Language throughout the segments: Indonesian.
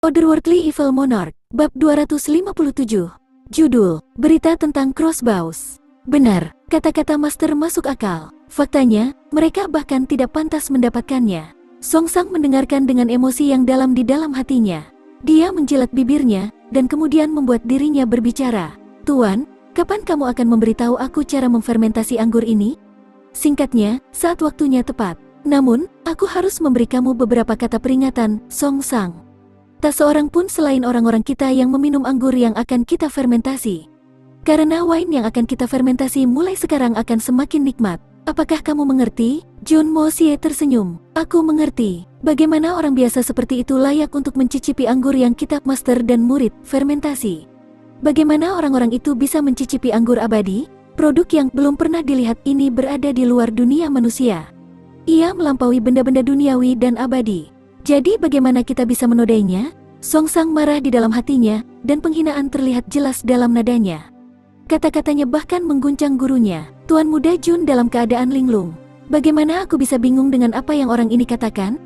Otherworldly Evil Monarch, Bab 257. Judul, Berita tentang Crossbows. Benar, kata-kata Master masuk akal. Faktanya, mereka bahkan tidak pantas mendapatkannya. Songsang mendengarkan dengan emosi yang dalam di dalam hatinya. Dia menjilat bibirnya, dan kemudian membuat dirinya berbicara. Tuan, kapan kamu akan memberitahu aku cara memfermentasi anggur ini? Singkatnya, saat waktunya tepat. Namun, aku harus memberi kamu beberapa kata peringatan, Songsang. Tak seorang pun selain orang-orang kita yang meminum anggur yang akan kita fermentasi. Karena wine yang akan kita fermentasi mulai sekarang akan semakin nikmat. Apakah kamu mengerti? Jun Mo Xie tersenyum. Aku mengerti. Bagaimana orang biasa seperti itu layak untuk mencicipi anggur yang kita master dan murid fermentasi? Bagaimana orang-orang itu bisa mencicipi anggur abadi? Produk yang belum pernah dilihat ini berada di luar dunia manusia. Ia melampaui benda-benda duniawi dan abadi. Jadi bagaimana kita bisa menodainya? Songsang marah di dalam hatinya, dan penghinaan terlihat jelas dalam nadanya. Kata-katanya bahkan mengguncang gurunya. Tuan Muda Jun dalam keadaan linglung. Bagaimana aku bisa bingung dengan apa yang orang ini katakan?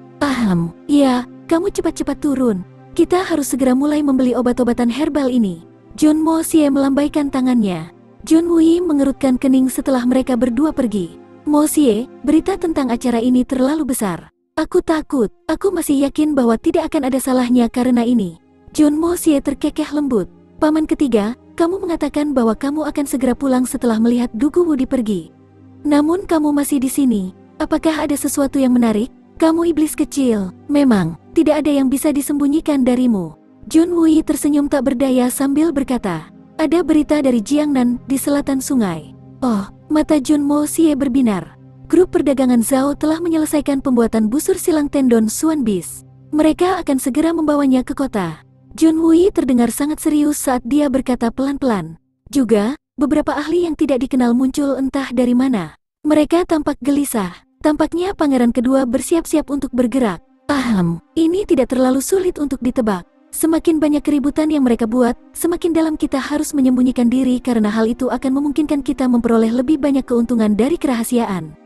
Ya, kamu cepat-cepat turun. Kita harus segera mulai membeli obat-obatan herbal ini. Jun Mo Xie melambaikan tangannya. Jun Wei mengerutkan kening setelah mereka berdua pergi. Mo Xie, berita tentang acara ini terlalu besar. Aku takut, aku masih yakin bahwa tidak akan ada salahnya karena ini. Jun Mo Xie terkekeh lembut. Paman ketiga, kamu mengatakan bahwa kamu akan segera pulang setelah melihat Dugu Wudi pergi. Namun kamu masih di sini. Apakah ada sesuatu yang menarik? Kamu iblis kecil. Memang, tidak ada yang bisa disembunyikan darimu. Jun Wei tersenyum tak berdaya sambil berkata, ada berita dari Jiangnan di selatan sungai. Oh, mata Jun Mo Xie berbinar. Grup perdagangan Zhao telah menyelesaikan pembuatan busur silang tendon Xuan Bis. Mereka akan segera membawanya ke kota. Jun Wei terdengar sangat serius saat dia berkata pelan-pelan. Juga, beberapa ahli yang tidak dikenal muncul entah dari mana. Mereka tampak gelisah. Tampaknya pangeran kedua bersiap-siap untuk bergerak. Ini tidak terlalu sulit untuk ditebak. Semakin banyak keributan yang mereka buat, semakin dalam kita harus menyembunyikan diri karena hal itu akan memungkinkan kita memperoleh lebih banyak keuntungan dari kerahasiaan.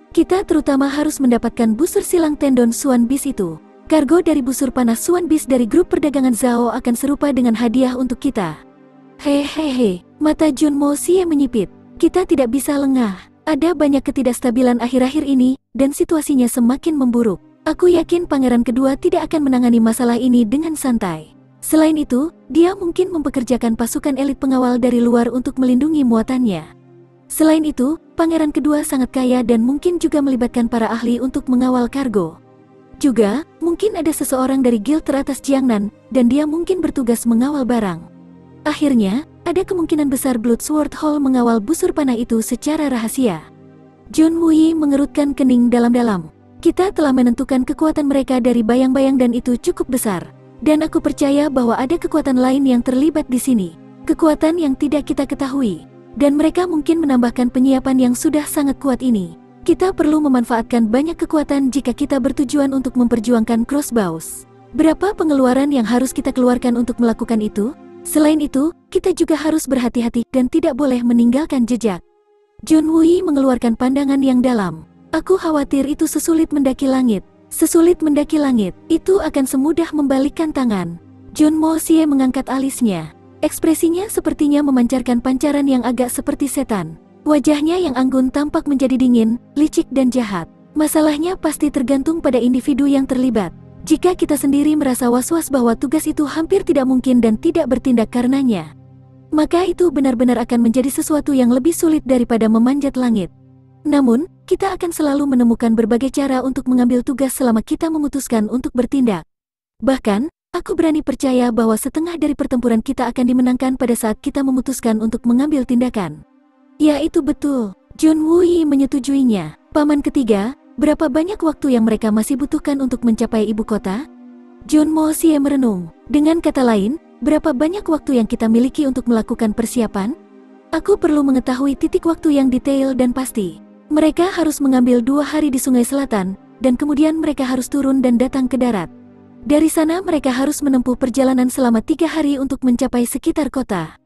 Kita terutama harus mendapatkan busur silang tendon Xuan Bis itu. Kargo dari busur panas Xuan Bis dari grup perdagangan Zhao akan serupa dengan hadiah untuk kita. Hehehe, mata Jun Mo Xie menyipit. Kita tidak bisa lengah. Ada banyak ketidakstabilan akhir-akhir ini, dan situasinya semakin memburuk. Aku yakin pangeran kedua tidak akan menangani masalah ini dengan santai. Selain itu, dia mungkin mempekerjakan pasukan elit pengawal dari luar untuk melindungi muatannya. Selain itu, pangeran kedua sangat kaya dan mungkin juga melibatkan para ahli untuk mengawal kargo. Juga, mungkin ada seseorang dari guild teratas Jiangnan, dan dia mungkin bertugas mengawal barang. Akhirnya, ada kemungkinan besar Bloodsword Hall mengawal busur panah itu secara rahasia. Jun Wei mengerutkan kening dalam-dalam. Kita telah menentukan kekuatan mereka dari bayang-bayang dan itu cukup besar. Dan aku percaya bahwa ada kekuatan lain yang terlibat di sini. Kekuatan yang tidak kita ketahui. Dan mereka mungkin menambahkan penyiapan yang sudah sangat kuat ini. Kita perlu memanfaatkan banyak kekuatan jika kita bertujuan untuk memperjuangkan Crossbows. Berapa pengeluaran yang harus kita keluarkan untuk melakukan itu? Selain itu, kita juga harus berhati-hati dan tidak boleh meninggalkan jejak. Jun Wei mengeluarkan pandangan yang dalam. Aku khawatir itu sesulit mendaki langit. Sesulit mendaki langit, itu akan semudah membalikkan tangan. Jun Mo Xie mengangkat alisnya. Ekspresinya sepertinya memancarkan pancaran yang agak seperti setan. Wajahnya yang anggun tampak menjadi dingin, licik dan jahat. Masalahnya pasti tergantung pada individu yang terlibat. Jika kita sendiri merasa was-was bahwa tugas itu hampir tidak mungkin dan tidak bertindak karenanya, maka itu benar-benar akan menjadi sesuatu yang lebih sulit daripada memanjat langit. Namun, kita akan selalu menemukan berbagai cara untuk mengambil tugas selama kita memutuskan untuk bertindak. Bahkan, aku berani percaya bahwa setengah dari pertempuran kita akan dimenangkan pada saat kita memutuskan untuk mengambil tindakan. Ya, itu betul. Jun Wei menyetujuinya. Paman ketiga, berapa banyak waktu yang mereka masih butuhkan untuk mencapai ibu kota? Jun Mo Xie merenung. Dengan kata lain, berapa banyak waktu yang kita miliki untuk melakukan persiapan? Aku perlu mengetahui titik waktu yang detail dan pasti. Mereka harus mengambil 2 hari di Sungai Selatan, dan kemudian mereka harus turun dan datang ke darat. Dari sana mereka harus menempuh perjalanan selama 3 hari untuk mencapai sekitar kota.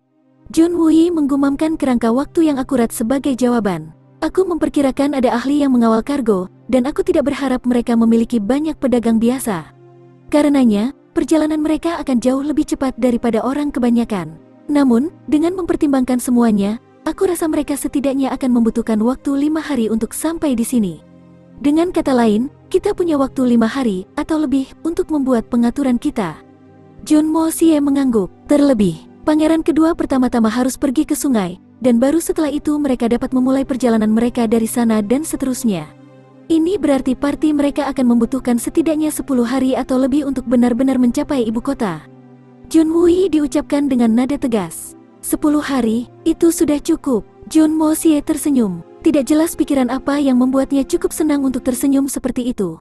Jun Wei menggumamkan kerangka waktu yang akurat sebagai jawaban. Aku memperkirakan ada ahli yang mengawal kargo, dan aku tidak berharap mereka memiliki banyak pedagang biasa. Karenanya, perjalanan mereka akan jauh lebih cepat daripada orang kebanyakan. Namun, dengan mempertimbangkan semuanya, aku rasa mereka setidaknya akan membutuhkan waktu 5 hari untuk sampai di sini. Dengan kata lain, kita punya waktu 5 hari atau lebih untuk membuat pengaturan kita. Jun Mo Xie mengangguk. Terlebih, pangeran kedua pertama-tama harus pergi ke sungai, dan baru setelah itu mereka dapat memulai perjalanan mereka dari sana dan seterusnya. Ini berarti parti mereka akan membutuhkan setidaknya 10 hari atau lebih untuk benar-benar mencapai ibu kota. Jun Wui diucapkan dengan nada tegas. 10 hari, itu sudah cukup. Jun Mo Xie tersenyum. Tidak jelas pikiran apa yang membuatnya cukup senang untuk tersenyum seperti itu.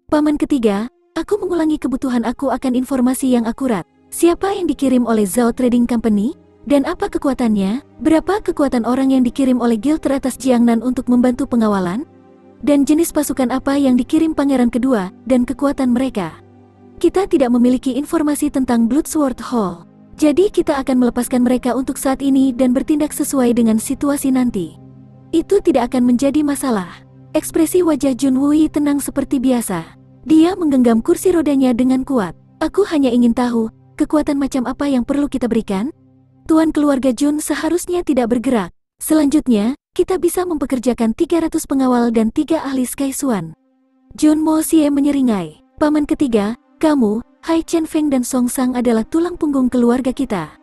Paman ketiga, aku mengulangi kebutuhan aku akan informasi yang akurat. Siapa yang dikirim oleh Zhao Trading Company? Dan apa kekuatannya? Berapa kekuatan orang yang dikirim oleh guild teratas Jiangnan untuk membantu pengawalan? Dan jenis pasukan apa yang dikirim pangeran kedua, dan kekuatan mereka. Kita tidak memiliki informasi tentang Bloodsword Hall. Jadi kita akan melepaskan mereka untuk saat ini dan bertindak sesuai dengan situasi nanti. Itu tidak akan menjadi masalah. Ekspresi wajah Jun Wui tenang seperti biasa. Dia menggenggam kursi rodanya dengan kuat. Aku hanya ingin tahu, kekuatan macam apa yang perlu kita berikan? Tuan keluarga Jun seharusnya tidak bergerak. Selanjutnya, kita bisa mempekerjakan 300 pengawal dan 3 ahli Sky Swan. Jun Mo Xie menyeringai. Paman ketiga, kamu, Hai Chen Feng dan Song Sang adalah tulang punggung keluarga kita.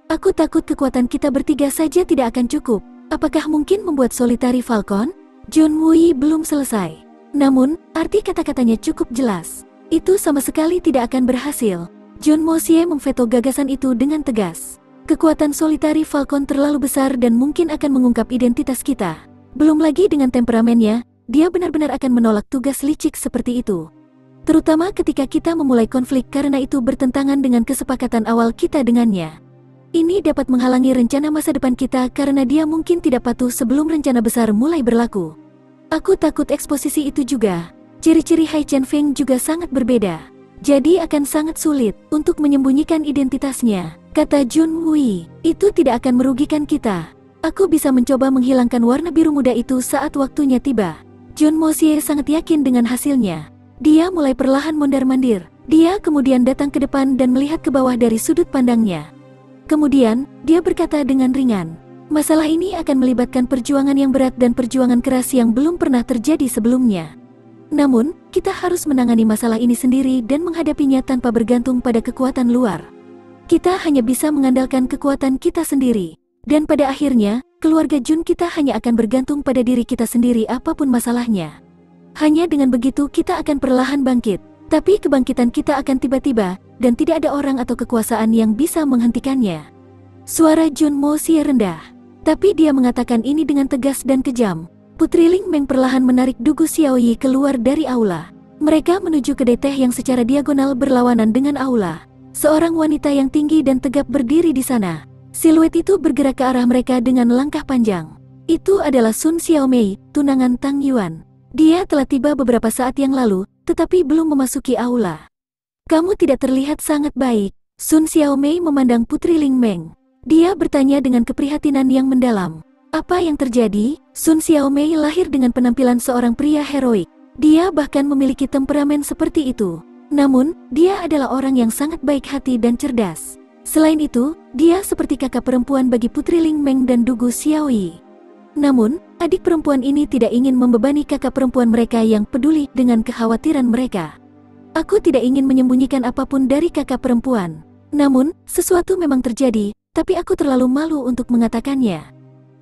Aku takut kekuatan kita bertiga saja tidak akan cukup. Apakah mungkin membuat Solitary Falcon? Jun Wui belum selesai. Namun, arti kata-katanya cukup jelas. Itu sama sekali tidak akan berhasil. Jun Mo Xie memveto gagasan itu dengan tegas. Kekuatan Solitary Falcon terlalu besar dan mungkin akan mengungkap identitas kita. Belum lagi dengan temperamennya, dia benar-benar akan menolak tugas licik seperti itu. Terutama ketika kita memulai konflik karena itu bertentangan dengan kesepakatan awal kita dengannya. Ini dapat menghalangi rencana masa depan kita karena dia mungkin tidak patuh sebelum rencana besar mulai berlaku. Aku takut eksposisi itu juga. Ciri-ciri Hai Chen Feng juga sangat berbeda. Jadi akan sangat sulit untuk menyembunyikan identitasnya. Kata Jun Wui, itu tidak akan merugikan kita. Aku bisa mencoba menghilangkan warna biru muda itu saat waktunya tiba. Jun Mo Xie sangat yakin dengan hasilnya. Dia mulai perlahan mondar-mandir. Dia kemudian datang ke depan dan melihat ke bawah dari sudut pandangnya. Kemudian, dia berkata dengan ringan, masalah ini akan melibatkan perjuangan yang berat dan perjuangan keras yang belum pernah terjadi sebelumnya. Namun, kita harus menangani masalah ini sendiri dan menghadapinya tanpa bergantung pada kekuatan luar. Kita hanya bisa mengandalkan kekuatan kita sendiri. Dan pada akhirnya, keluarga Jun kita hanya akan bergantung pada diri kita sendiri apapun masalahnya. Hanya dengan begitu kita akan perlahan bangkit. Tapi kebangkitan kita akan tiba-tiba, dan tidak ada orang atau kekuasaan yang bisa menghentikannya. Suara Jun Mo Xie rendah. Tapi dia mengatakan ini dengan tegas dan kejam. Putri Ling Meng perlahan menarik Dugu Xiaoyi keluar dari aula. Mereka menuju kedai teh yang secara diagonal berlawanan dengan aula. Seorang wanita yang tinggi dan tegap berdiri di sana. Siluet itu bergerak ke arah mereka dengan langkah panjang. Itu adalah Sun Xiaomei, tunangan Tang Yuan. Dia telah tiba beberapa saat yang lalu, tetapi belum memasuki aula. Kamu tidak terlihat sangat baik. Sun Xiaomei memandang Putri Ling Meng. Dia bertanya dengan keprihatinan yang mendalam. Apa yang terjadi? Sun Xiaomei lahir dengan penampilan seorang pria heroik. Dia bahkan memiliki temperamen seperti itu. Namun, dia adalah orang yang sangat baik hati dan cerdas. Selain itu, dia seperti kakak perempuan bagi Putri Ling Meng dan Dugu Xiaoyi. Namun, adik perempuan ini tidak ingin membebani kakak perempuan mereka yang peduli dengan kekhawatiran mereka. Aku tidak ingin menyembunyikan apapun dari kakak perempuan. Namun, sesuatu memang terjadi, tapi aku terlalu malu untuk mengatakannya.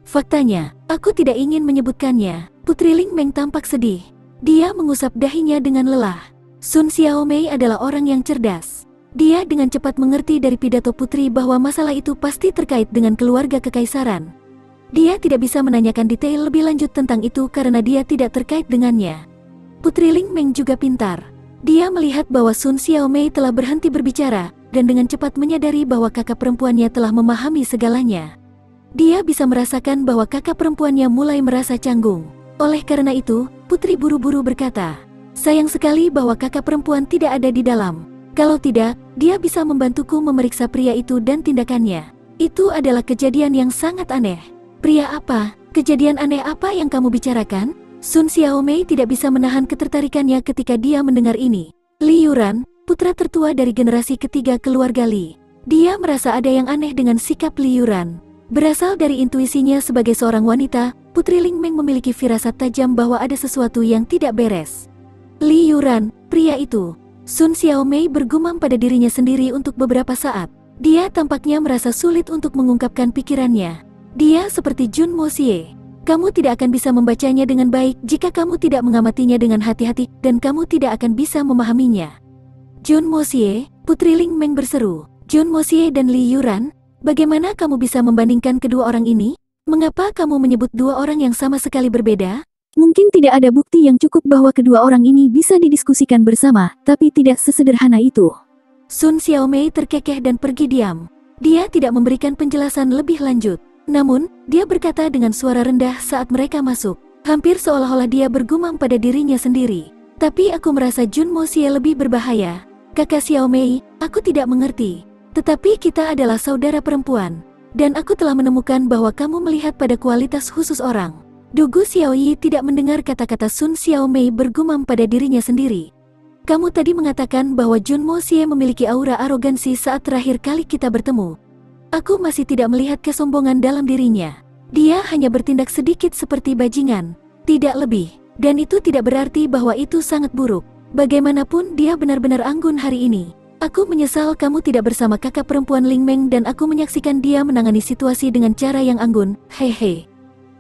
Faktanya, aku tidak ingin menyebutkannya. Putri Ling Meng tampak sedih. Dia mengusap dahinya dengan lelah. Sun Xiaomei adalah orang yang cerdas. Dia dengan cepat mengerti dari pidato putri bahwa masalah itu pasti terkait dengan keluarga kekaisaran. Dia tidak bisa menanyakan detail lebih lanjut tentang itu karena dia tidak terkait dengannya. Putri Ling Meng juga pintar. Dia melihat bahwa Sun Xiaomei telah berhenti berbicara, dan dengan cepat menyadari bahwa kakak perempuannya telah memahami segalanya. Dia bisa merasakan bahwa kakak perempuannya mulai merasa canggung. Oleh karena itu, Putri buru-buru berkata, sayang sekali bahwa kakak perempuan tidak ada di dalam. Kalau tidak, dia bisa membantuku memeriksa pria itu dan tindakannya. Itu adalah kejadian yang sangat aneh. Pria apa? Kejadian aneh apa yang kamu bicarakan? Sun Xiaomei tidak bisa menahan ketertarikannya ketika dia mendengar ini. Li Yuran, putra tertua dari generasi ketiga keluarga Li. Dia merasa ada yang aneh dengan sikap Li Yuran. Berasal dari intuisinya sebagai seorang wanita, Putri Ling Meng memiliki firasat tajam bahwa ada sesuatu yang tidak beres. Li Yuran, pria itu. Sun Xiaomei bergumam pada dirinya sendiri untuk beberapa saat. Dia tampaknya merasa sulit untuk mengungkapkan pikirannya. Dia seperti Jun Moxie. Kamu tidak akan bisa membacanya dengan baik jika kamu tidak mengamatinya dengan hati-hati, dan kamu tidak akan bisa memahaminya. Jun Moxie, Putri Ling Meng berseru. Jun Moxie dan Li Yuran, bagaimana kamu bisa membandingkan kedua orang ini? Mengapa kamu menyebut dua orang yang sama sekali berbeda? Mungkin tidak ada bukti yang cukup bahwa kedua orang ini bisa didiskusikan bersama, tapi tidak sesederhana itu. Sun Xiaomei terkekeh dan pergi diam. Dia tidak memberikan penjelasan lebih lanjut. Namun, dia berkata dengan suara rendah saat mereka masuk. Hampir seolah-olah dia bergumam pada dirinya sendiri. Tapi aku merasa Jun Moxie lebih berbahaya. Kakak Xiaomei, aku tidak mengerti. Tetapi kita adalah saudara perempuan. Dan aku telah menemukan bahwa kamu melihat pada kualitas khusus orang. Dugu Xiaoyi tidak mendengar kata-kata Sun Xiaomei bergumam pada dirinya sendiri. Kamu tadi mengatakan bahwa Jun Moxie memiliki aura arogansi saat terakhir kali kita bertemu. Aku masih tidak melihat kesombongan dalam dirinya. Dia hanya bertindak sedikit seperti bajingan, tidak lebih. Dan itu tidak berarti bahwa itu sangat buruk. Bagaimanapun dia benar-benar anggun hari ini. Aku menyesal kamu tidak bersama kakak perempuan Ling Meng dan aku menyaksikan dia menangani situasi dengan cara yang anggun. Hehe.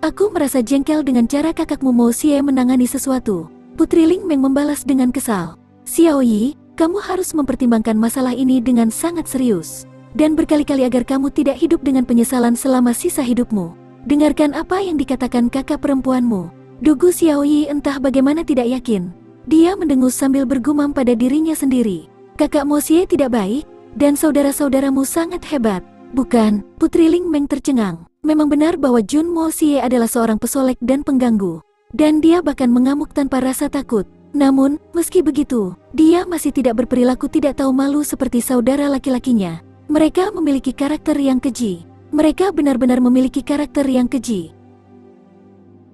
Aku merasa jengkel dengan cara kakakmu Moxie menangani sesuatu. Putri Ling Meng membalas dengan kesal. Xiaoyi, kamu harus mempertimbangkan masalah ini dengan sangat serius. Dan berkali-kali agar kamu tidak hidup dengan penyesalan selama sisa hidupmu. Dengarkan apa yang dikatakan kakak perempuanmu. Dugu Xiaoyi entah bagaimana tidak yakin. Dia mendengus sambil bergumam pada dirinya sendiri. Kakak Moxie tidak baik, dan saudara-saudaramu sangat hebat. Bukan, Putri Ling Meng tercengang. Memang benar bahwa Jun Moxie adalah seorang pesolek dan pengganggu. Dan dia bahkan mengamuk tanpa rasa takut. Namun, meski begitu, dia masih tidak berperilaku tidak tahu malu seperti saudara laki-lakinya. Mereka memiliki karakter yang keji. Mereka benar-benar memiliki karakter yang keji.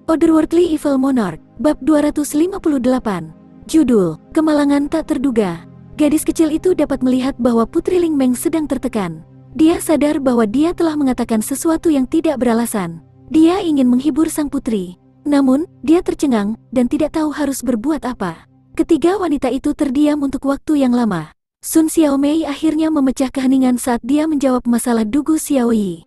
Otherworldly Evil Monarch, Bab 258. Judul, Kemalangan Tak Terduga. Gadis kecil itu dapat melihat bahwa Putri Ling Meng sedang tertekan. Dia sadar bahwa dia telah mengatakan sesuatu yang tidak beralasan. Dia ingin menghibur sang putri. Namun, dia tercengang dan tidak tahu harus berbuat apa. Ketiga wanita itu terdiam untuk waktu yang lama. Sun Xiaomei akhirnya memecah keheningan saat dia menjawab masalah Dugu Xiaoyi.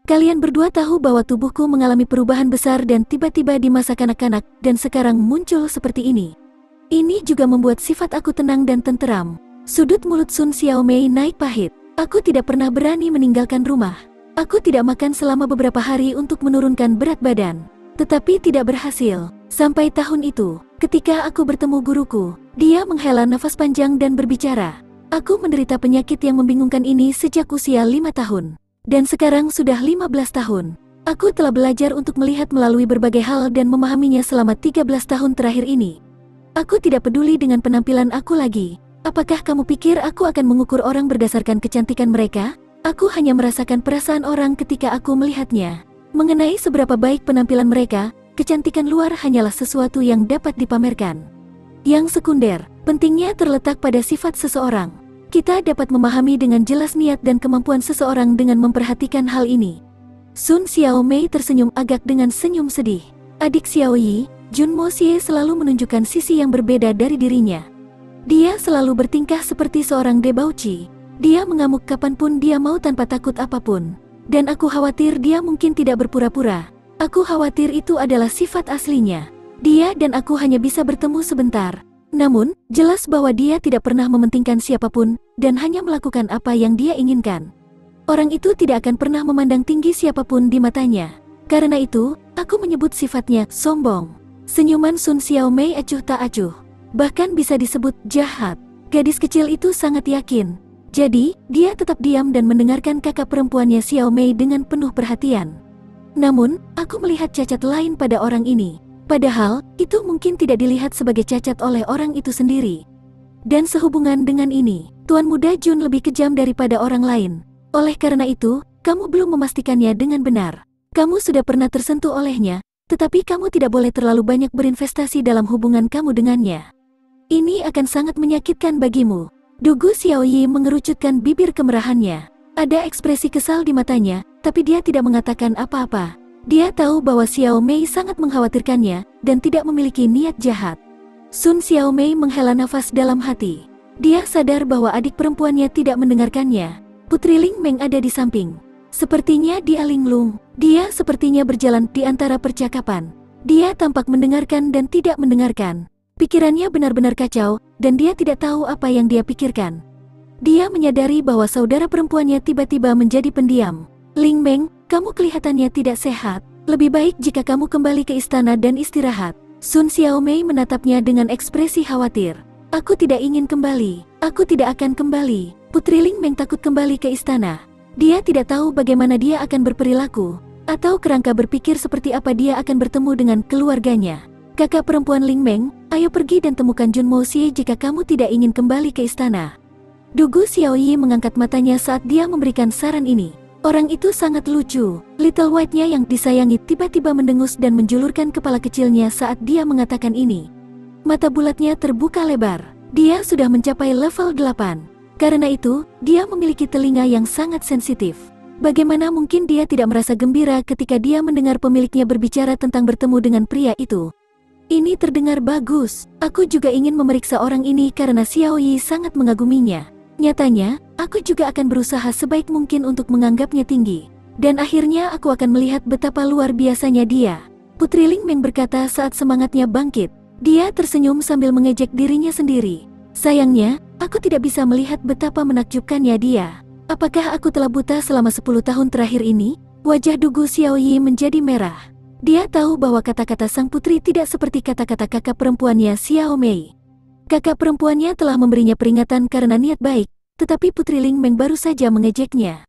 Kalian berdua tahu bahwa tubuhku mengalami perubahan besar dan tiba-tiba di masa kanak-kanak dan sekarang muncul seperti ini. Ini juga membuat sifat aku tenang dan tenteram. Sudut mulut Sun Xiaomei naik pahit. Aku tidak pernah berani meninggalkan rumah. Aku tidak makan selama beberapa hari untuk menurunkan berat badan. Tetapi tidak berhasil. Sampai tahun itu, ketika aku bertemu guruku, dia menghela nafas panjang dan berbicara. Aku menderita penyakit yang membingungkan ini sejak usia 5 tahun. Dan sekarang sudah 15 tahun. Aku telah belajar untuk melihat melalui berbagai hal dan memahaminya selama 13 tahun terakhir ini. Aku tidak peduli dengan penampilan aku lagi. Apakah kamu pikir aku akan mengukur orang berdasarkan kecantikan mereka? Aku hanya merasakan perasaan orang ketika aku melihatnya. Mengenai seberapa baik penampilan mereka, kecantikan luar hanyalah sesuatu yang dapat dipamerkan. Yang sekunder, pentingnya terletak pada sifat seseorang. Kita dapat memahami dengan jelas niat dan kemampuan seseorang dengan memperhatikan hal ini. Sun Xiaomei tersenyum agak dengan senyum sedih. Adik Xiaoyi, Jun Moxie selalu menunjukkan sisi yang berbeda dari dirinya. Dia selalu bertingkah seperti seorang debauchi. Dia mengamuk kapanpun dia mau tanpa takut apapun. Dan aku khawatir dia mungkin tidak berpura-pura. Aku khawatir itu adalah sifat aslinya. Dia dan aku hanya bisa bertemu sebentar. Namun, jelas bahwa dia tidak pernah mementingkan siapapun, dan hanya melakukan apa yang dia inginkan. Orang itu tidak akan pernah memandang tinggi siapapun di matanya. Karena itu, aku menyebut sifatnya sombong. Senyuman Sun Xiaomei acuh tak acuh. Bahkan bisa disebut jahat. Gadis kecil itu sangat yakin. Jadi, dia tetap diam dan mendengarkan kakak perempuannya Xiaomei dengan penuh perhatian. Namun, aku melihat cacat lain pada orang ini. Padahal, itu mungkin tidak dilihat sebagai cacat oleh orang itu sendiri. Dan sehubungan dengan ini, Tuan Muda Jun lebih kejam daripada orang lain. Oleh karena itu, kamu belum memastikannya dengan benar. Kamu sudah pernah tersentuh olehnya, tetapi kamu tidak boleh terlalu banyak berinvestasi dalam hubungan kamu dengannya. Ini akan sangat menyakitkan bagimu. Dugu Xiaoyi mengerucutkan bibir kemerahannya. Ada ekspresi kesal di matanya, tapi dia tidak mengatakan apa-apa. Dia tahu bahwa Xiao Mei sangat mengkhawatirkannya dan tidak memiliki niat jahat. Sun Xiao Mei menghela nafas dalam hati. Dia sadar bahwa adik perempuannya tidak mendengarkannya. Putri Ling Meng ada di samping. Sepertinya dia linglung. Dia sepertinya berjalan di antara percakapan. Dia tampak mendengarkan dan tidak mendengarkan. Pikirannya benar-benar kacau, dan dia tidak tahu apa yang dia pikirkan. Dia menyadari bahwa saudara perempuannya tiba-tiba menjadi pendiam. Ling Meng, kamu kelihatannya tidak sehat. Lebih baik jika kamu kembali ke istana dan istirahat. Sun Xiao Mei menatapnya dengan ekspresi khawatir. Aku tidak ingin kembali. Aku tidak akan kembali. Putri Ling Meng takut kembali ke istana. Dia tidak tahu bagaimana dia akan berperilaku, atau kerangka berpikir seperti apa dia akan bertemu dengan keluarganya. Kakak perempuan Ling Meng, ayo pergi dan temukan Jun Mo Xie jika kamu tidak ingin kembali ke istana. Dugu Xiaoyi mengangkat matanya saat dia memberikan saran ini. Orang itu sangat lucu. Little White-nya yang disayangi tiba-tiba mendengus dan menjulurkan kepala kecilnya saat dia mengatakan ini. Mata bulatnya terbuka lebar. Dia sudah mencapai level 8. Karena itu, dia memiliki telinga yang sangat sensitif. Bagaimana mungkin dia tidak merasa gembira ketika dia mendengar pemiliknya berbicara tentang bertemu dengan pria itu? Ini terdengar bagus. Aku juga ingin memeriksa orang ini karena Xiaoyi sangat mengaguminya. Nyatanya, aku juga akan berusaha sebaik mungkin untuk menganggapnya tinggi. Dan akhirnya aku akan melihat betapa luar biasanya dia. Putri Ling Meng berkata saat semangatnya bangkit. Dia tersenyum sambil mengejek dirinya sendiri. Sayangnya, aku tidak bisa melihat betapa menakjubkannya dia. Apakah aku telah buta selama 10 tahun terakhir ini? Wajah Dugu Xiaoyi menjadi merah. Dia tahu bahwa kata-kata sang putri tidak seperti kata-kata kakak perempuannya Xiao Mei. Kakak perempuannya telah memberinya peringatan karena niat baik, tetapi Putri Ling Meng baru saja mengejeknya.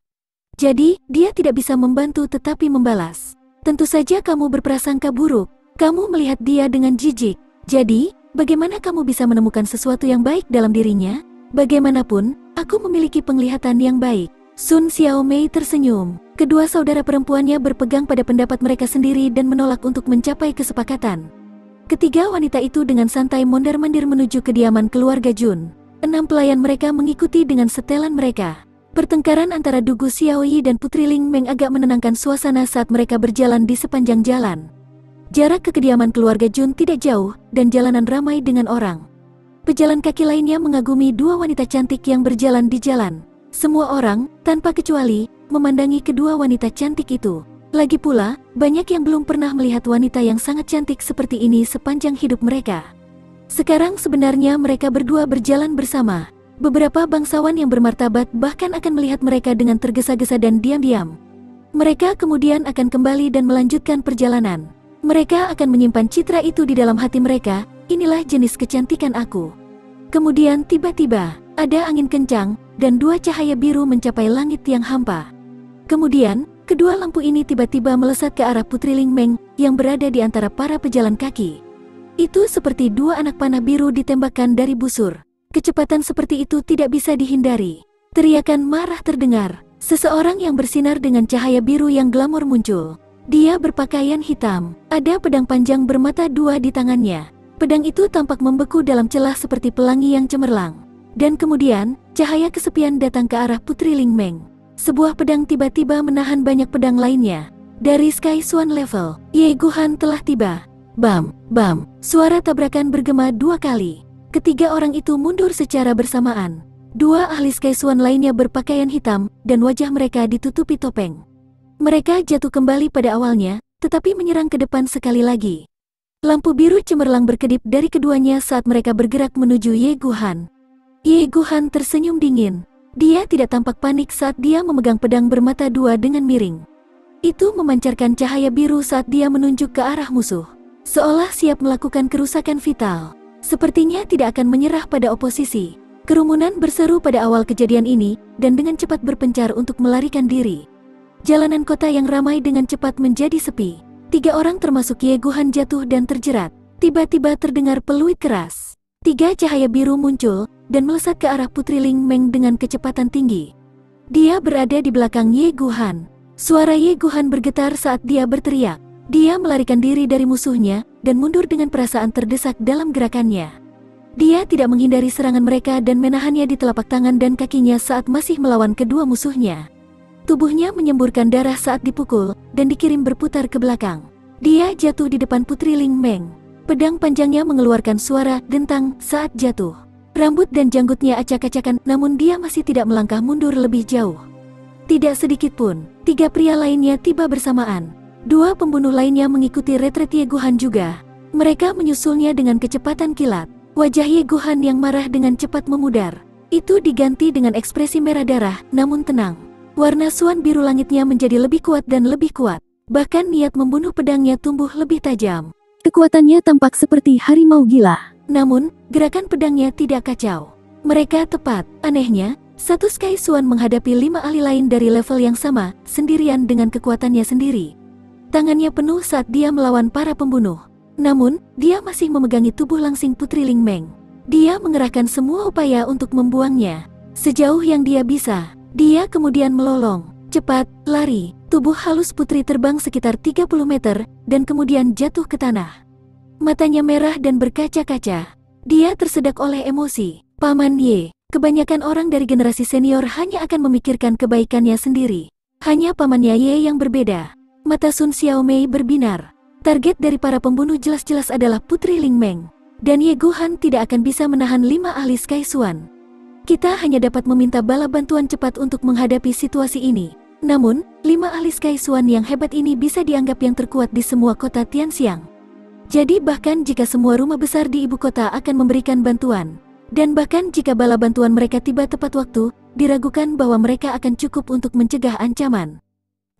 Jadi, dia tidak bisa membantu tetapi membalas. Tentu saja kamu berprasangka buruk. Kamu melihat dia dengan jijik. Jadi, bagaimana kamu bisa menemukan sesuatu yang baik dalam dirinya? Bagaimanapun, aku memiliki penglihatan yang baik. Sun Xiao Mei tersenyum. Kedua saudara perempuannya berpegang pada pendapat mereka sendiri dan menolak untuk mencapai kesepakatan. Ketiga wanita itu dengan santai mondar-mandir menuju kediaman keluarga Jun. 6 pelayan mereka mengikuti dengan setelan mereka. Pertengkaran antara Dugu Xiaoyi dan Putri Ling Meng agak menenangkan suasana saat mereka berjalan di sepanjang jalan. Jarak ke kediaman keluarga Jun tidak jauh, dan jalanan ramai dengan orang. Pejalan kaki lainnya mengagumi dua wanita cantik yang berjalan di jalan. Semua orang, tanpa kecuali, memandangi kedua wanita cantik itu. Lagi pula, banyak yang belum pernah melihat wanita yang sangat cantik seperti ini sepanjang hidup mereka. Sekarang sebenarnya mereka berdua berjalan bersama. Beberapa bangsawan yang bermartabat bahkan akan melihat mereka dengan tergesa-gesa dan diam-diam. Mereka kemudian akan kembali dan melanjutkan perjalanan. Mereka akan menyimpan citra itu di dalam hati mereka. Inilah jenis kecantikan aku. Kemudian tiba-tiba, ada angin kencang, dan dua cahaya biru mencapai langit yang hampa. Kemudian, kedua lampu ini tiba-tiba melesat ke arah Putri Ling Meng yang berada di antara para pejalan kaki. Itu seperti dua anak panah biru ditembakkan dari busur. Kecepatan seperti itu tidak bisa dihindari. Teriakan marah terdengar. Seseorang yang bersinar dengan cahaya biru yang glamor muncul. Dia berpakaian hitam. Ada pedang panjang bermata dua di tangannya. Pedang itu tampak membeku dalam celah seperti pelangi yang cemerlang. Dan kemudian, cahaya kesepian datang ke arah Putri Ling Meng. Sebuah pedang tiba-tiba menahan banyak pedang lainnya. Dari Sky Swan level, Ye Guhan telah tiba. Bam, bam, suara tabrakan bergema dua kali. Ketiga orang itu mundur secara bersamaan. Dua ahli Sky Swan lainnya berpakaian hitam, dan wajah mereka ditutupi topeng. Mereka jatuh kembali pada awalnya, tetapi menyerang ke depan sekali lagi. Lampu biru cemerlang berkedip dari keduanya saat mereka bergerak menuju Ye Guhan. Ye Guhan tersenyum dingin. Dia tidak tampak panik saat dia memegang pedang bermata dua dengan miring. Itu memancarkan cahaya biru saat dia menunjuk ke arah musuh. Seolah siap melakukan kerusakan vital. Sepertinya tidak akan menyerah pada oposisi. Kerumunan berseru pada awal kejadian ini, dan dengan cepat berpencar untuk melarikan diri. Jalanan kota yang ramai dengan cepat menjadi sepi. 3 orang termasuk Ye Guhan jatuh dan terjerat. Tiba-tiba terdengar peluit keras. 3 cahaya biru muncul, dan melesat ke arah Putri Ling Meng dengan kecepatan tinggi. Dia berada di belakang Ye Guhan. Suara Ye Guhan bergetar saat dia berteriak. Dia melarikan diri dari musuhnya, dan mundur dengan perasaan terdesak dalam gerakannya. Dia tidak menghindari serangan mereka dan menahannya di telapak tangan dan kakinya saat masih melawan kedua musuhnya. Tubuhnya menyemburkan darah saat dipukul dan dikirim berputar ke belakang. Dia jatuh di depan Putri Ling Meng. Pedang panjangnya mengeluarkan suara dentang saat jatuh. Rambut dan janggutnya acak-acakan, namun dia masih tidak melangkah mundur lebih jauh. Tidak sedikit pun, 3 pria lainnya tiba bersamaan. 2 pembunuh lainnya mengikuti retret Ye Guhan juga. Mereka menyusulnya dengan kecepatan kilat. Wajah Ye Guhan yang marah dengan cepat memudar. Itu diganti dengan ekspresi merah darah, namun tenang. Warna suan biru langitnya menjadi lebih kuat dan lebih kuat. Bahkan niat membunuh pedangnya tumbuh lebih tajam. Kekuatannya tampak seperti harimau gila. Namun, gerakan pedangnya tidak kacau. Mereka tepat. Anehnya, satu Sky Swan menghadapi 5 ahli lain dari level yang sama, sendirian dengan kekuatannya sendiri. Tangannya penuh saat dia melawan para pembunuh. Namun, dia masih memegangi tubuh langsing Putri Ling Meng. Dia mengerahkan semua upaya untuk membuangnya. Sejauh yang dia bisa, dia kemudian melolong. Cepat, lari. Tubuh halus Putri terbang sekitar 30 meter, dan kemudian jatuh ke tanah. Matanya merah dan berkaca-kaca. Dia tersedak oleh emosi. Paman Ye, kebanyakan orang dari generasi senior hanya akan memikirkan kebaikannya sendiri. Hanya pamannya Ye yang berbeda. Mata Sun Xiaomei berbinar. Target dari para pembunuh jelas-jelas adalah Putri Ling Meng. Dan Ye Guhan tidak akan bisa menahan 5 ahli Sky Swan. Kita hanya dapat meminta bala bantuan cepat untuk menghadapi situasi ini. Namun, 5 ahli Sky Swan yang hebat ini bisa dianggap yang terkuat di semua kota Tianxiang. Jadi bahkan jika semua rumah besar di ibu kota akan memberikan bantuan, dan bahkan jika bala bantuan mereka tiba tepat waktu, diragukan bahwa mereka akan cukup untuk mencegah ancaman.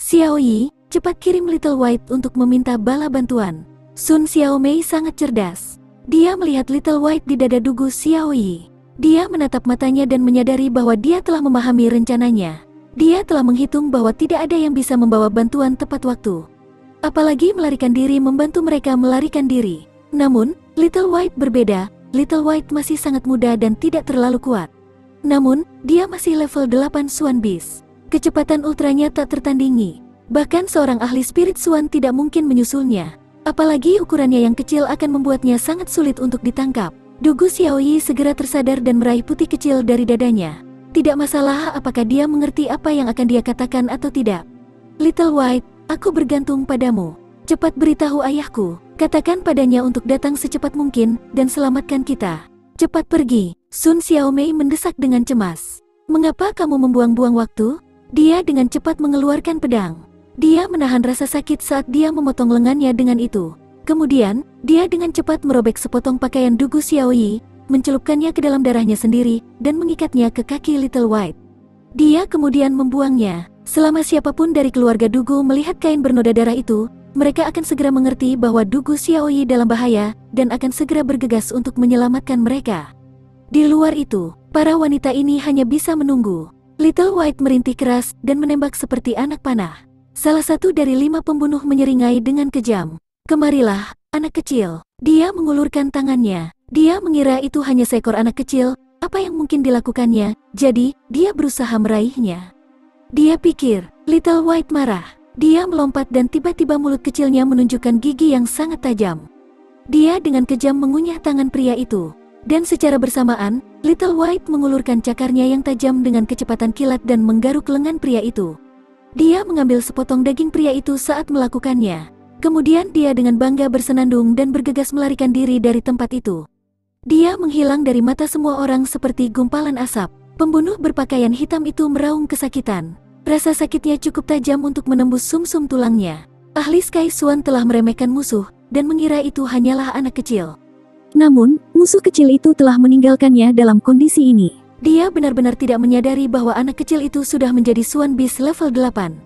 Xiao Yi, cepat kirim Little White untuk meminta bala bantuan. Sun Xiaomei sangat cerdas. Dia melihat Little White di dada dugu Xiao Yi. Dia menatap matanya dan menyadari bahwa dia telah memahami rencananya. Dia telah menghitung bahwa tidak ada yang bisa membawa bantuan tepat waktu. Apalagi melarikan diri membantu mereka melarikan diri. Namun, Little White berbeda. Little White masih sangat muda dan tidak terlalu kuat. Namun, dia masih level 8 Swan Beast. Kecepatan ultranya tak tertandingi. Bahkan seorang ahli spirit Swan tidak mungkin menyusulnya. Apalagi ukurannya yang kecil akan membuatnya sangat sulit untuk ditangkap. Dugu Xiaoyi segera tersadar dan meraih putih kecil dari dadanya. Tidak masalah apakah dia mengerti apa yang akan dia katakan atau tidak. Little White, aku bergantung padamu. Cepat beritahu ayahku. Katakan padanya untuk datang secepat mungkin dan selamatkan kita. Cepat pergi. Sun Xiaomei mendesak dengan cemas. Mengapa kamu membuang-buang waktu? Dia dengan cepat mengeluarkan pedang. Dia menahan rasa sakit saat dia memotong lengannya dengan itu. Kemudian, dia dengan cepat merobek sepotong pakaian Dugu Xiaoyi, mencelupkannya ke dalam darahnya sendiri, dan mengikatnya ke kaki Little White. Dia kemudian membuangnya. Selama siapapun dari keluarga Dugu melihat kain bernoda darah itu, mereka akan segera mengerti bahwa Dugu Xiaoyi dalam bahaya, dan akan segera bergegas untuk menyelamatkan mereka. Di luar itu, para wanita ini hanya bisa menunggu. Little White merintih keras dan menembak seperti anak panah. Salah satu dari 5 pembunuh menyeringai dengan kejam. Kemarilah, anak kecil. Dia mengulurkan tangannya. Dia mengira itu hanya seekor anak kecil, apa yang mungkin dilakukannya, jadi dia berusaha meraihnya. Dia pikir, Little White marah. Dia melompat dan tiba-tiba mulut kecilnya menunjukkan gigi yang sangat tajam. Dia dengan kejam mengunyah tangan pria itu. Dan secara bersamaan, Little White mengulurkan cakarnya yang tajam dengan kecepatan kilat dan menggaruk lengan pria itu. Dia mengambil sepotong daging pria itu saat melakukannya. Kemudian dia dengan bangga bersenandung dan bergegas melarikan diri dari tempat itu. Dia menghilang dari mata semua orang seperti gumpalan asap. Pembunuh berpakaian hitam itu meraung kesakitan. Rasa sakitnya cukup tajam untuk menembus sumsum tulangnya. Ahli Sky Swan telah meremehkan musuh dan mengira itu hanyalah anak kecil. Namun, musuh kecil itu telah meninggalkannya dalam kondisi ini. Dia benar-benar tidak menyadari bahwa anak kecil itu sudah menjadi Swan Beast level 8.